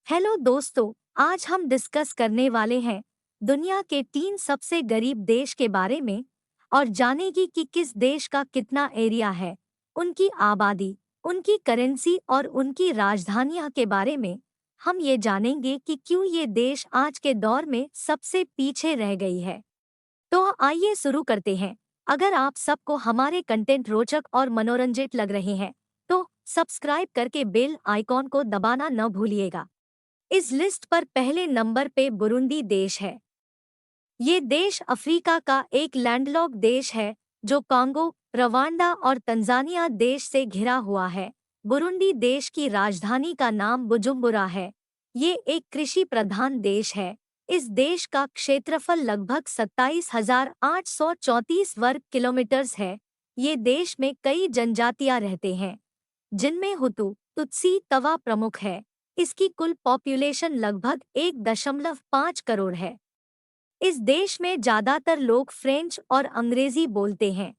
Hello दोस्तों, आज हम डिस्कस करने वाले हैं दुनिया के 3 सबसे गरीब देश के बारे में और जानेगी कि किस देश का कितना एरिया है, उनकी आबादी, उनकी करेंसी और उनकी राजधानियां के बारे में। हम ये जानेंगे कि क्यों ये देश आज के दौर में सबसे पीछे रह गई है। तो आइए शुरू करते हैं। अगर आप सबको हमारे कंटेंट रोचक और मनोरंजित लग रहे हैं, तो सब्सक्राइब करके बेल आइकॉन को दबाना न भूलिएगा। इस लिस्ट पर पहले नंबर पे बुरुंडी देश है। ये देश अफ्रीका का एक लैंडलॉक्ड देश है जो कांगो, रवांडा और तंजानिया देश से घिरा हुआ है। बुरुंडी देश की राजधानी का नाम बुजुम्बुरा है। ये एक कृषि प्रधान देश है। इस देश का क्षेत्रफल लगभग 27,834 वर्ग किलोमीटर्स है। ये देश में कई जनजातियां रहते हैं, जिनमें हुतु, तुत्सी, तवा प्रमुख है। इसकी कुल पॉपुलेशन लगभग 1.5 करोड़ है। इस देश में ज्यादातर लोग फ्रेंच और अंग्रेजी बोलते हैं।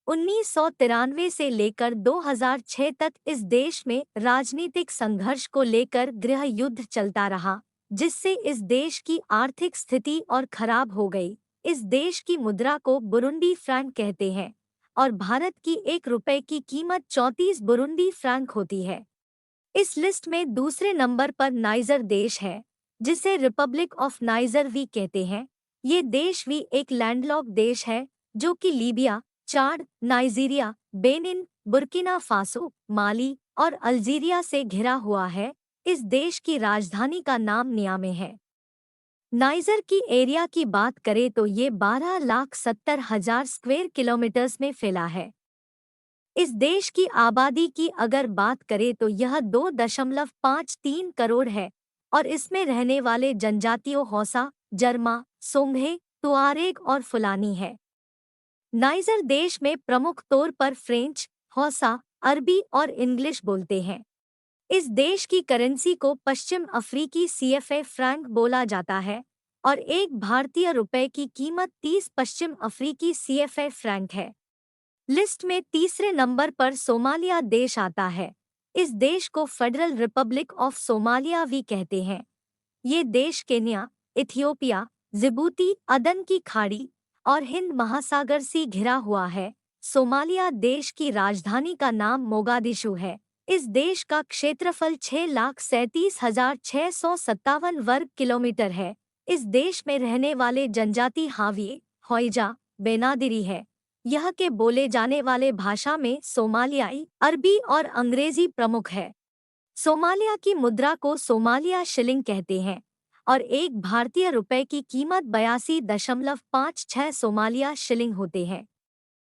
1993 से लेकर 2006 तक इस देश में राजनीतिक संघर्ष को लेकर गृह युद्ध चलता रहा, जिससे इस देश की आर्थिक स्थिति और खराब हो गई। इस देश की मुद्रा को बुरुंडी फ्रैंक कहते हैं और भारत की 1 रुपए की कीमत 34 बुरुंडी फ्रैंक होती है। इस लिस्ट में दूसरे नंबर पर नाइजर देश है, जिसे रिपब्लिक ऑफ नाइजर भी कहते हैं। ये देश भी एक लैंडलॉक्ड देश है जो कि लीबिया, चाड, नाइजीरिया, बेनिन, बुर्किना फासो, माली और अल्जीरिया से घिरा हुआ है। इस देश की राजधानी का नाम नियामे है। नाइजर की एरिया की बात करें तो ये 12,70,000 स्क्वायर किलोमीटर्स में फैला है। इस देश की आबादी की अगर बात करें तो यह 2.53 करोड़ है और इसमें रहने वाले जनजातियों हौसा, जर्मा, सोंघे, तुआरेग और फुलानी है। नाइजर देश में प्रमुख तौर पर फ्रेंच, हौसा, अरबी और इंग्लिश बोलते हैं। इस देश की करेंसी को पश्चिम अफ्रीकी सीएफए फ्रैंक बोला जाता है और एक भारतीय रुपए की कीमत 30 पश्चिम अफ्रीकी सीएफए फ्रैंक है। लिस्ट में तीसरे नंबर पर सोमालिया देश आता है। इस देश को फेडरल रिपब्लिक ऑफ सोमालिया भी कहते हैं। ये देश केन्या, इथियोपिया, जिबूती, अदन की खाड़ी और हिंद महासागर से घिरा हुआ है। सोमालिया देश की राजधानी का नाम मोगादिशु है। इस देश का क्षेत्रफल 6,37,657 वर्ग किलोमीटर है। इस देश में रहने वाले जनजाति हाविये, हौइजा, बेनादिरी है। यह के बोले जाने वाले भाषा में सोमालियाई, अरबी और अंग्रेजी प्रमुख है। सोमालिया की मुद्रा को सोमालिया शिलिंग कहते हैं और एक भारतीय रुपए की कीमत 82.56 सोमालिया शिलिंग होते हैं।